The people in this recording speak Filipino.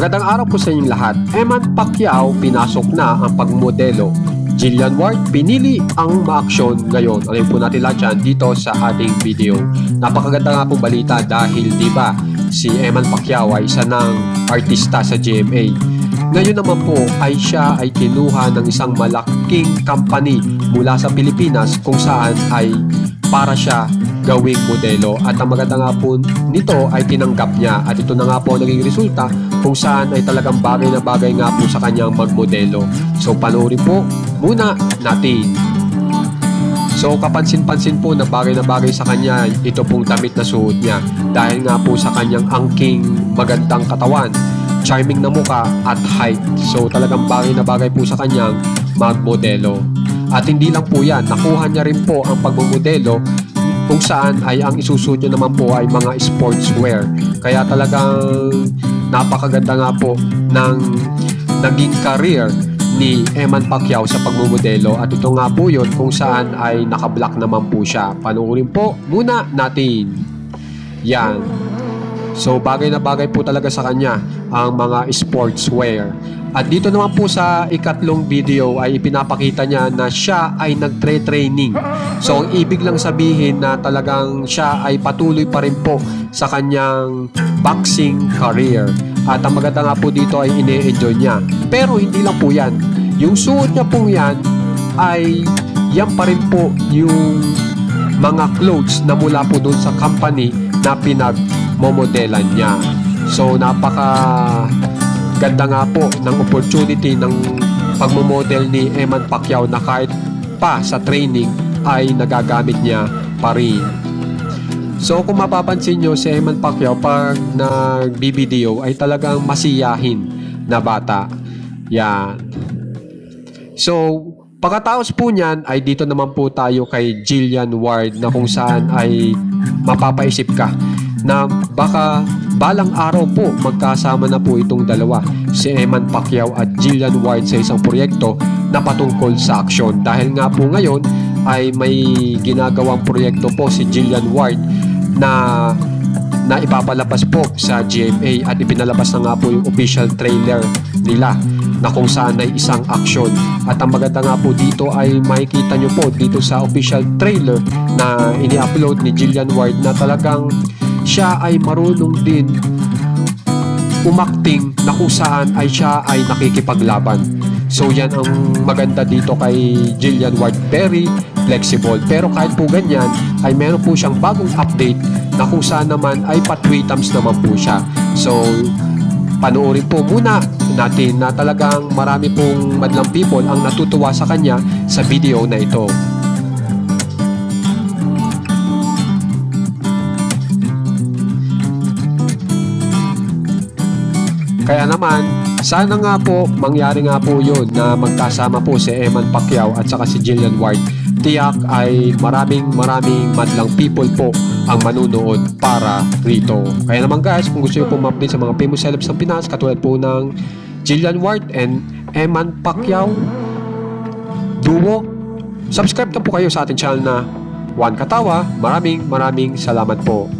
Magandang araw po sa inyong lahat. Eman Pacquiao, pinasok na ang pagmodelo. Jillian Ward, pinili ang maaksyon ngayon. Alayin po natin lahat yan dito sa ating video. Napakaganda nga pong balita dahil diba si Eman Pacquiao ay isa ng artista sa GMA. Ngayon naman po ay siya ay kinuha ng isang malaking company mula sa Pilipinas kung saan ay para siya gawing modelo, at ang maganda nga po nito ay tinanggap niya, at ito na nga po naging resulta kung saan ay talagang bagay na bagay nga po sa kanyang magmodelo. So panoorin po muna natin. So kapansin-pansin po na bagay sa kanya ito pong damit na suot niya dahil nga po sa kanyang angking magandang katawan, charming na muka at height. So talagang bagay na bagay po sa kanyang magmodelo. At hindi lang po yan, nakuha niya rin po ang pagmomodelo kung saan ay ang isusuot nyo naman po ay mga sportswear. Kaya talagang napakaganda nga po ng naging career ni Eman Pacquiao sa pagmumodelo, at ito nga po yun kung saan ay naka-black naman po siya. Panoorin po muna natin. Yan. So bagay na bagay po talaga sa kanya ang mga sportswear. At dito naman po sa ikatlong video ay ipinapakita niya na siya ay nagtre-training. So ang ibig lang sabihin na talagang siya ay patuloy pa rin po sa kanyang boxing career. At ang maganda nga po dito ay ine-enjoy niya. Pero hindi lang po yan. Yung suot niya pong yan ay yan pa rin po yung mga clothes na mula po doon sa company na pinagmomodelan niya. So napaka ganda nga po ng opportunity ng pagmomodel ni Eman Pacquiao na kahit pa sa training ay nagagamit niya pa rin. So kung mapapansin nyo, si Eman Pacquiao pag nagbibideyo ay talagang masiyahin na bata. Yan. So pagkatapos po niyan ay dito naman po tayo kay Jillian Ward, na kung saan ay mapapaisip ka na baka balang araw po magkasama na po itong dalawa, si Eman Pacquiao at Jillian Ward, sa isang proyekto na patungkol sa aksyon. Dahil nga po ngayon ay may ginagawang proyekto po si Jillian Ward na ipapalabas po sa GMA, at ipinalabas na nga po yung official trailer nila na kung saan ay isang aksyon. At ang maganda nga po dito ay makikita nyo po dito sa official trailer na ini-upload ni Jillian Ward na talagang siya ay marunong din umakting na kung saan ay siya ay nakikipaglaban. So yan ang maganda dito kay Jillian Ward, very flexible. Pero kahit po ganyan ay meron po siyang bagong update na kung saan naman ay patwitams naman po siya. So panoorin po muna natin na talagang marami pong madlang people ang natutuwa sa kanya sa video na ito. Kaya naman, sana nga po mangyari nga po yun na magkasama po si Eman Pacquiao at saka si Jillian Ward. Tiyak ay maraming madlang people po ang manunood para rito. Kaya naman guys, kung gusto nyo po ma-update sa mga famous celebs ng Pinas katulad po ng Jillian Ward and Eman Pacquiao duo, subscribe na po kayo sa ating channel na Juan Katawa. Maraming salamat po.